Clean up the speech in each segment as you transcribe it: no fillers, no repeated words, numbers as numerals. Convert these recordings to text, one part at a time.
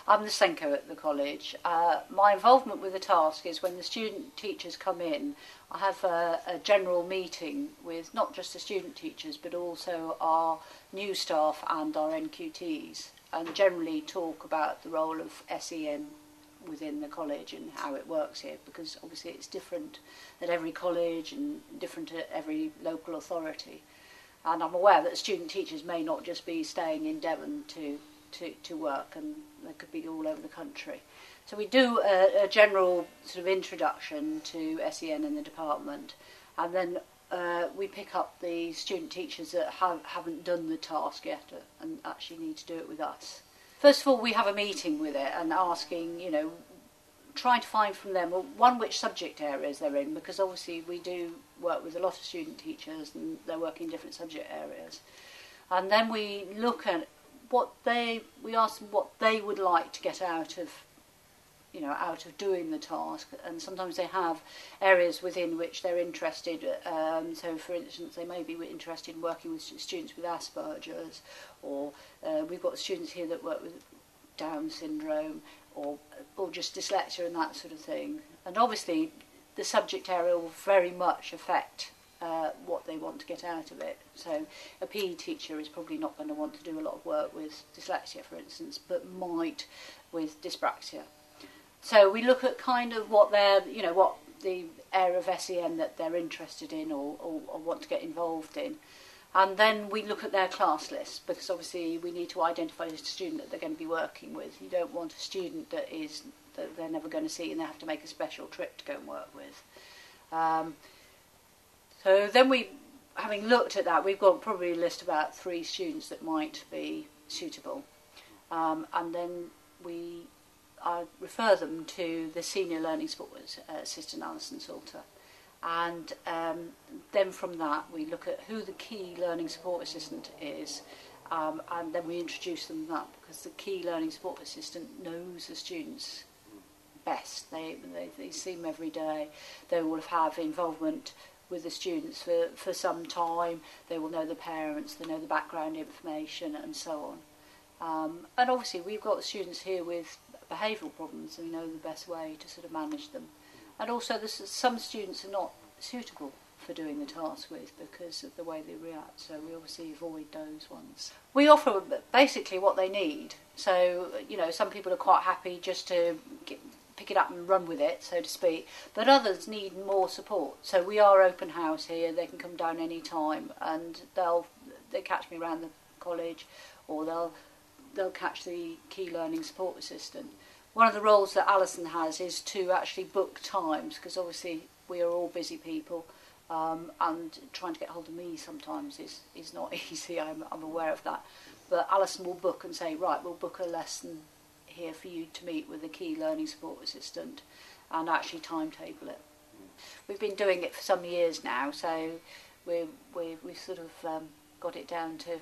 I'm the SENCO at the college. My involvement with the task is when the student teachers come in, I have a general meeting with not just the student teachers but also our new staff and our NQTs, and generally talk about the role of SEN within the college and how it works here, because obviously it's different at every college and different at every local authority. And I'm aware that student teachers may not just be staying in Devon to work, and they could be all over the country. So we do a general sort of introduction to SEN in the department, and then we pick up the student teachers that haven't done the task yet and actually need to do it with us. First of all, we have a meeting with it and asking, you know, trying to find from them, well, one, which subject areas they're in, because obviously we do work with a lot of student teachers and they're working in different subject areas. And then we look at we ask them what they would like to get out of doing the task, and sometimes they have areas within which they're interested. So, for instance, they may be interested in working with students with Asperger's, or we've got students here that work with Down syndrome, or just dyslexia and that sort of thing. And obviously, the subject area will very much affect what they want to get out of it. So a PE teacher is probably not going to want to do a lot of work with dyslexia, for instance, but might with dyspraxia. So we look at kind of what the area of SEN that they're interested in or want to get involved in. And then we look at their class list, because obviously we need to identify the student that they're going to be working with. You don't want a student that they're never going to see and they have to make a special trip to go and work with. So then having looked at that, we've got probably a list of about 3 students that might be suitable. And then I refer them to the Senior Learning Support Assistant, Alison Salter. And then from that we look at who the key learning support assistant is, and then we introduce them to that, because the key learning support assistant knows the students best. They see them every day. They will have involvement with the students for some time. They will know the parents, they know the background information and so on. And obviously we've got students here with behavioural problems, and we know the best way to sort of manage them. And also some students are not suitable for doing the task with because of the way they react, so we obviously avoid those ones. We offer basically what they need. So, you know, some people are quite happy just to pick it up and run with it, so to speak, but others need more support. So we are open house here, they can come down any time, and they catch me around the college, or they'll catch the key learning support assistant. One of the roles that Alison has is to actually book times, because obviously we are all busy people, and trying to get hold of me sometimes is not easy. I'm aware of that. But Alison will book and say, right, we'll book a lesson here for you to meet with the key learning support assistant, and actually timetable it. We've been doing it for some years now, so we've sort of got it down to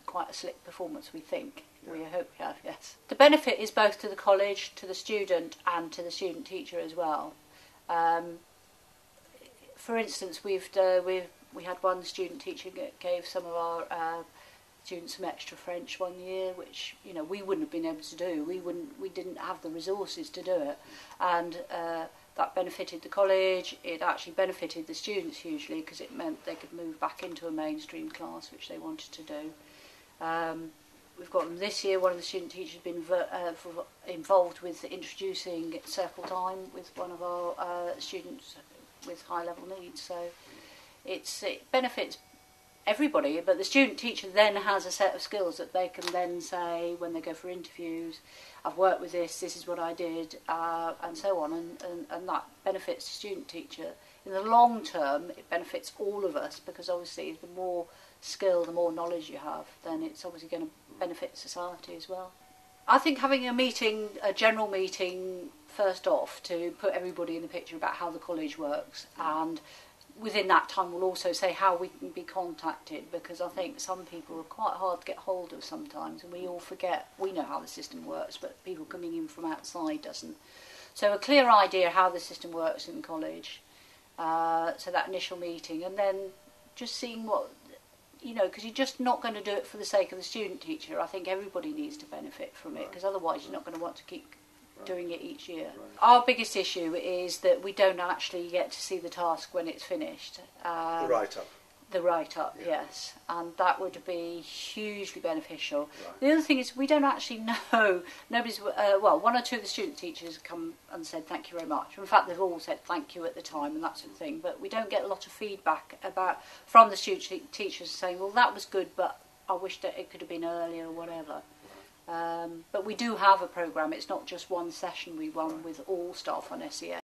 quite a slick performance, we think. We hope we have, yes. The benefit is both to the college, to the student, and to the student teacher as well. For instance, we had one student teacher gave some of our students some extra French one year, which, you know, we wouldn't have been able to do. We didn't have the resources to do it, and that benefited the college. It actually benefited the students hugely, because it meant they could move back into a mainstream class, which they wanted to do. We've got them this year. One of the student teachers has been involved with introducing circle time with one of our students with high level needs. So it benefits everybody, but the student teacher then has a set of skills that they can then say when they go for interviews, I've worked with this is what I did, and so on, and that benefits the student teacher. In the long term, it benefits all of us, because obviously the more skill, the more knowledge you have, then it's obviously going to benefit society as well. I think having a general meeting first off, to put everybody in the picture about how the college works, and within that time we'll also say how we can be contacted, because I think some people are quite hard to get hold of sometimes, and we all forget. We know how the system works, but people coming in from outside doesn't. So a clear idea how the system works in college, so that initial meeting, and then just seeing what you know, because you're just not going to do it for the sake of the student teacher. I think everybody needs to benefit from it, because otherwise you're not going to want to keep doing it each year. Our biggest issue is that we don't actually get to see the task when it's finished. The write-up. The write-up, yes, and that would be hugely beneficial. Right. The other thing is we don't actually know, nobody's, well, one or two of the student teachers come and said thank you very much. In fact, they've all said thank you at the time and that sort of thing, but we don't get a lot of feedback from the student teachers saying, well, that was good, but I wish that it could have been earlier or whatever. But we do have a programme. It's not just one session we run with all staff on SEN.